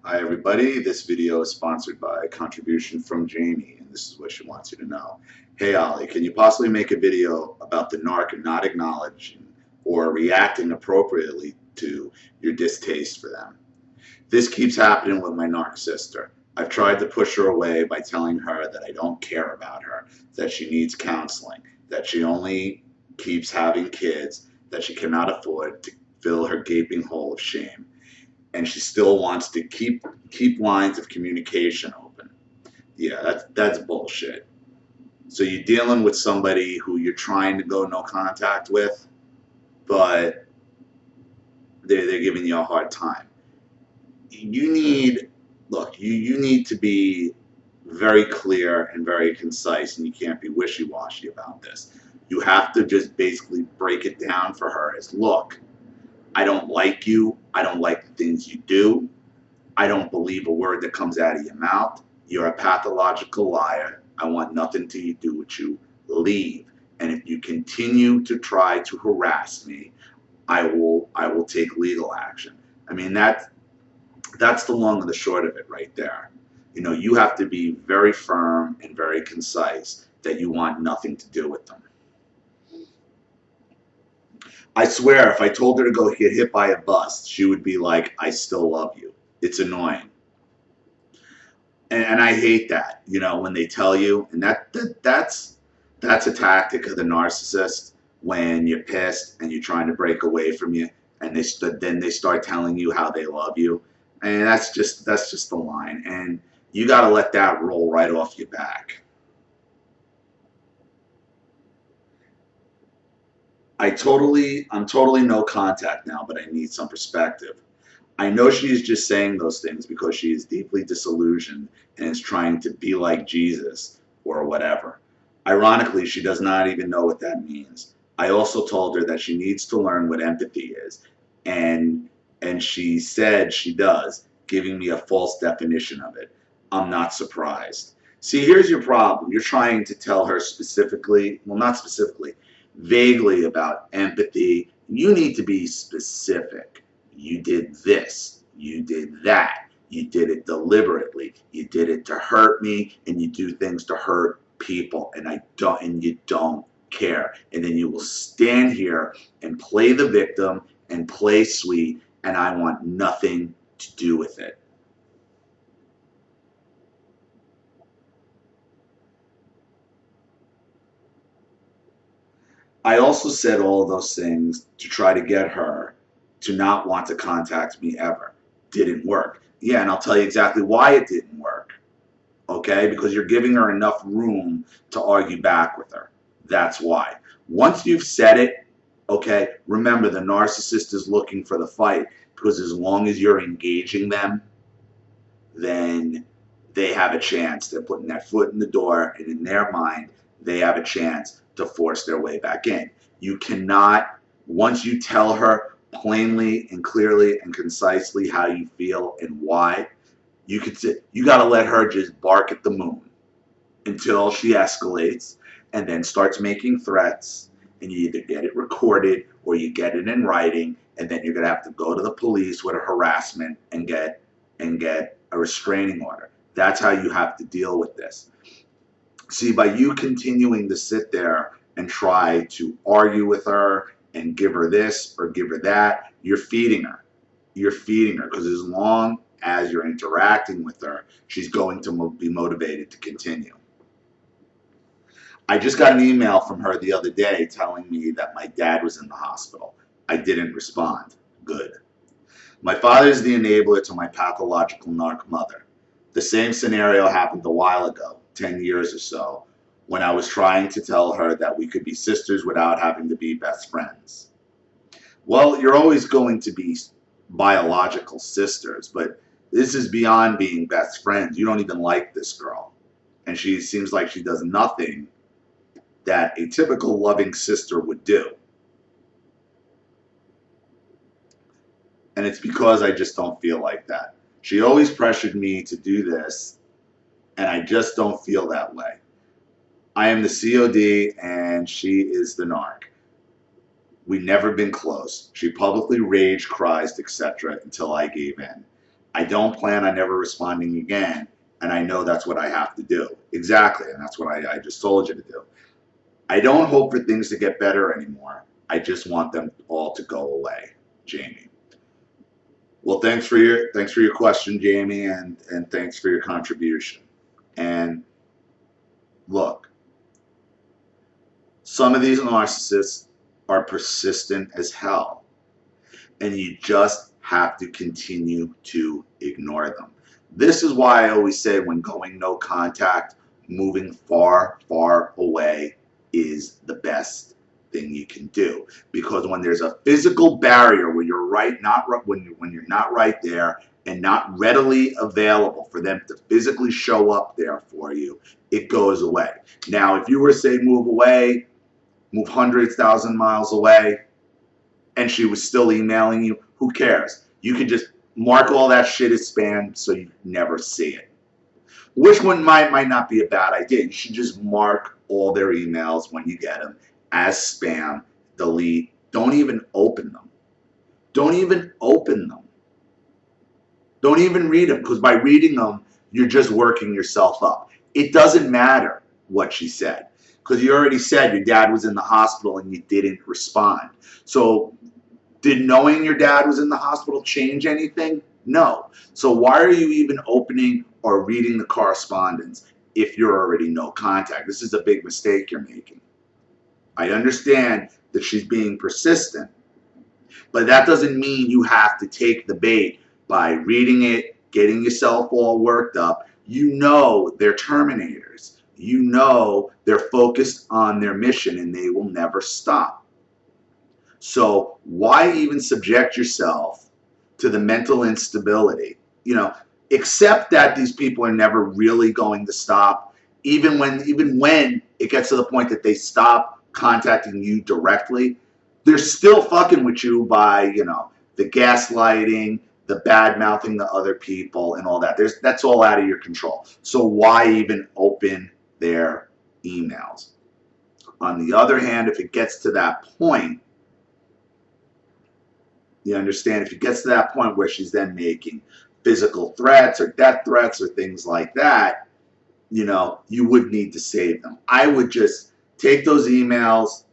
Hi everybody, this video is sponsored by a contribution from Jamie, and this is what she wants you to know. Hey Ollie, can you possibly make a video about the narc not acknowledging or reacting appropriately to your distaste for them? This keeps happening with my narc sister. I've tried to push her away by telling her that I don't care about her, that she needs counseling, that she only keeps having kids, that she cannot afford to fill her gaping hole of shame, and she still wants to keep lines of communication open. Yeah, that's bullshit. So you're dealing with somebody who you're trying to go no contact with, but they're giving you a hard time. You need look, you need to be very clear and very concise, and you can't be wishy-washy about this. You have to just basically break it down for her as, look, I don't like you, I don't like the things you do, I don't believe a word that comes out of your mouth. You're a pathological liar. I want nothing to do with you. Leave. And if you continue to try to harass me, I will take legal action. I mean that's the long and the short of it right there. You know, you have to be very firm and very concise that you want nothing to do with them. I swear, if I told her to go get hit by a bus, she would be like, I still love you. It's annoying. And I hate that, you know, when they tell you, and that's a tactic of the narcissist when you're pissed and you're trying to break away from you, and then they start telling you how they love you, and that's just the line, and you got to let that roll right off your back. I'm totally no contact now, but I need some perspective. I know she is just saying those things because she is deeply disillusioned and is trying to be like Jesus or whatever. Ironically, she does not even know what that means. I also told her that she needs to learn what empathy is, and and she said she does, giving me a false definition of it. I'm not surprised. See, here's your problem. You're trying to tell her specifically, well, not specifically, vaguely about empathy. You need to be specific. You did this, you did that, you did it deliberately, you did it to hurt me, and you do things to hurt people, and you don't care. And then you will stand here and play the victim and play sweet, and I want nothing to do with it. I also said all of those things to try to get her to not want to contact me ever. Didn't work. Yeah, and I'll tell you exactly why it didn't work. Okay? Because you're giving her enough room to argue back with her. That's why. Once you've said it, okay, remember the narcissist is looking for the fight, because as long as you're engaging them, then they have a chance. They're putting their foot in the door, and in their mind, they have a chance to force their way back in. You cannot, once you tell her plainly and clearly and concisely how you feel and why, you got to let her just bark at the moon until she escalates and then starts making threats, and you either get it recorded or you get it in writing, and then you're going to have to go to the police with a harassment and get a restraining order. That's how you have to deal with this. See, by you continuing to sit there and try to argue with her and give her this or give her that, you're feeding her. You're feeding her, because as long as you're interacting with her, she's going to be motivated to continue. I just got an email from her the other day telling me that my dad was in the hospital. I didn't respond. Good. My father is the enabler to my pathological narc mother. The same scenario happened a while ago, 10 years or so, when I was trying to tell her that we could be sisters without having to be best friends. Well, you're always going to be biological sisters, but this is beyond being best friends. You don't even like this girl, and she seems like she does nothing that a typical loving sister would do. And it's because I just don't feel like that. She always pressured me to do this, and I just don't feel that way. I am the COD, and she is the narc. We never been close. She publicly rage cries, etc., until I gave in. I don't plan on never responding again, and I know that's what I have to do. Exactly, and that's what I just told you to do. I don't hope for things to get better anymore. I just want them all to go away, Jamie. Well, thanks for your question, Jamie, and thanks for your contribution. And look, some of these narcissists are persistent as hell, and you just have to continue to ignore them. This is why I always say when going no contact, moving far, far away is the best thing you can do. Because when there's a physical barrier where you're when you're not right there and not readily available for them to physically show up there for you, it goes away. Now, if you were to say move away, move hundreds, thousand miles away, and she was still emailing you, who cares? You could just mark all that shit as spam so you never see it. Which one might not be a bad idea. You should just mark all their emails when you get them as spam, delete. Don't even open them. Don't even open them. Don't even read them, because by reading them, you're just working yourself up. It doesn't matter what she said, because you already said your dad was in the hospital and you didn't respond. So did knowing your dad was in the hospital change anything? No. So why are you even opening or reading the correspondence if you're already no contact? This is a big mistake you're making. I understand that she's being persistent, but that doesn't mean you have to take the bait by reading it, getting yourself all worked up. You know they're terminators. You know they're focused on their mission and they will never stop. So why even subject yourself to the mental instability? You know, accept that these people are never really going to stop, even when it gets to the point that they stop contacting you directly. They're still fucking with you by, you know, the gaslighting, the bad mouthing to other people and all that. That's all out of your control. So why even open their emails? On the other hand, if it gets to that point, you understand, if it gets to that point where she's then making physical threats or death threats or things like that, you know, you would need to save them. I would just take those emails,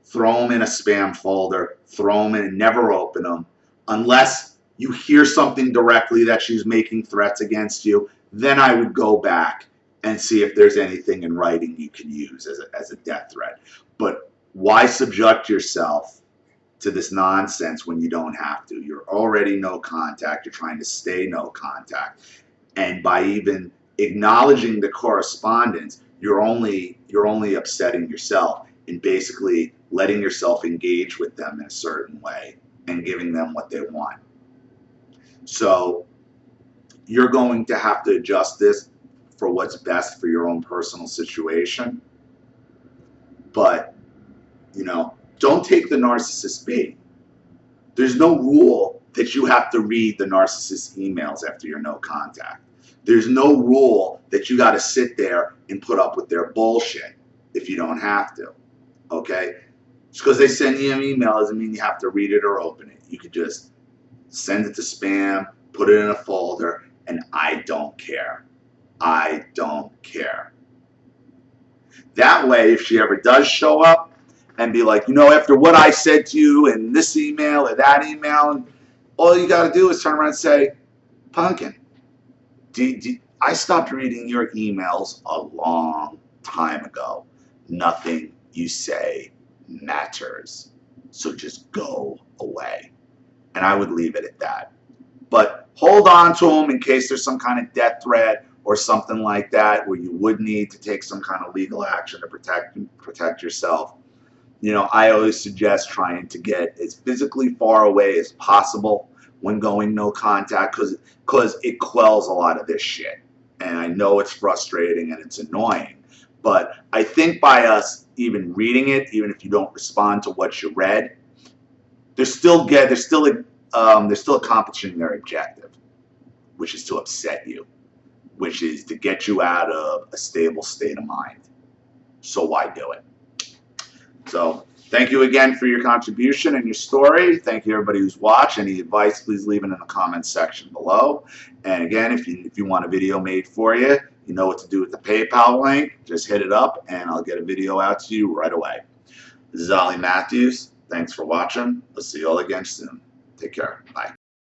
throw them in a spam folder, throw them in and never open them. Unless you hear something directly that she's making threats against you, then I would go back and see if there's anything in writing you can use as a death threat. But why subject yourself to this nonsense when you don't have to? You're already no contact. You're trying to stay no contact. And by even acknowledging the correspondence, you're only upsetting yourself and basically letting yourself engage with them in a certain way and giving them what they want. So you're going to have to adjust this for what's best for your own personal situation. But, you know, don't take the narcissist bait. There's no rule that you have to read the narcissist emails after you're no contact. There's no rule that you got to sit there and put up with their bullshit if you don't have to. Okay? Just because they send you an email doesn't mean you have to read it or open it. You could just send it to spam, put it in a folder, and I don't care. I don't care. That way, if she ever does show up and be like, you know, after what I said to you in this email or that email, all you got to do is turn around and say, Pumpkin, I stopped reading your emails a long time ago. Nothing you say matters. So just go away. And I would leave it at that. But hold on to them in case there's some kind of death threat or something like that where you would need to take some kind of legal action to protect yourself. You know, I always suggest trying to get as physically far away as possible when going no contact, because it quells a lot of this shit. And I know it's frustrating and it's annoying. But I think by us even reading it, even if you don't respond to what you read, they're still accomplishing their objective, which is to upset you, which is to get you out of a stable state of mind. So why do it? So Thank you again for your contribution and your story. Thank you everybody who's watched. Any advice, please leave it in the comments section below. And again, if you want a video made for you, you know what to do with the PayPal link. Just hit it up and I'll get a video out to you right away. This is Ollie Matthews. Thanks for watching. We'll see you all again soon. Take care. Bye.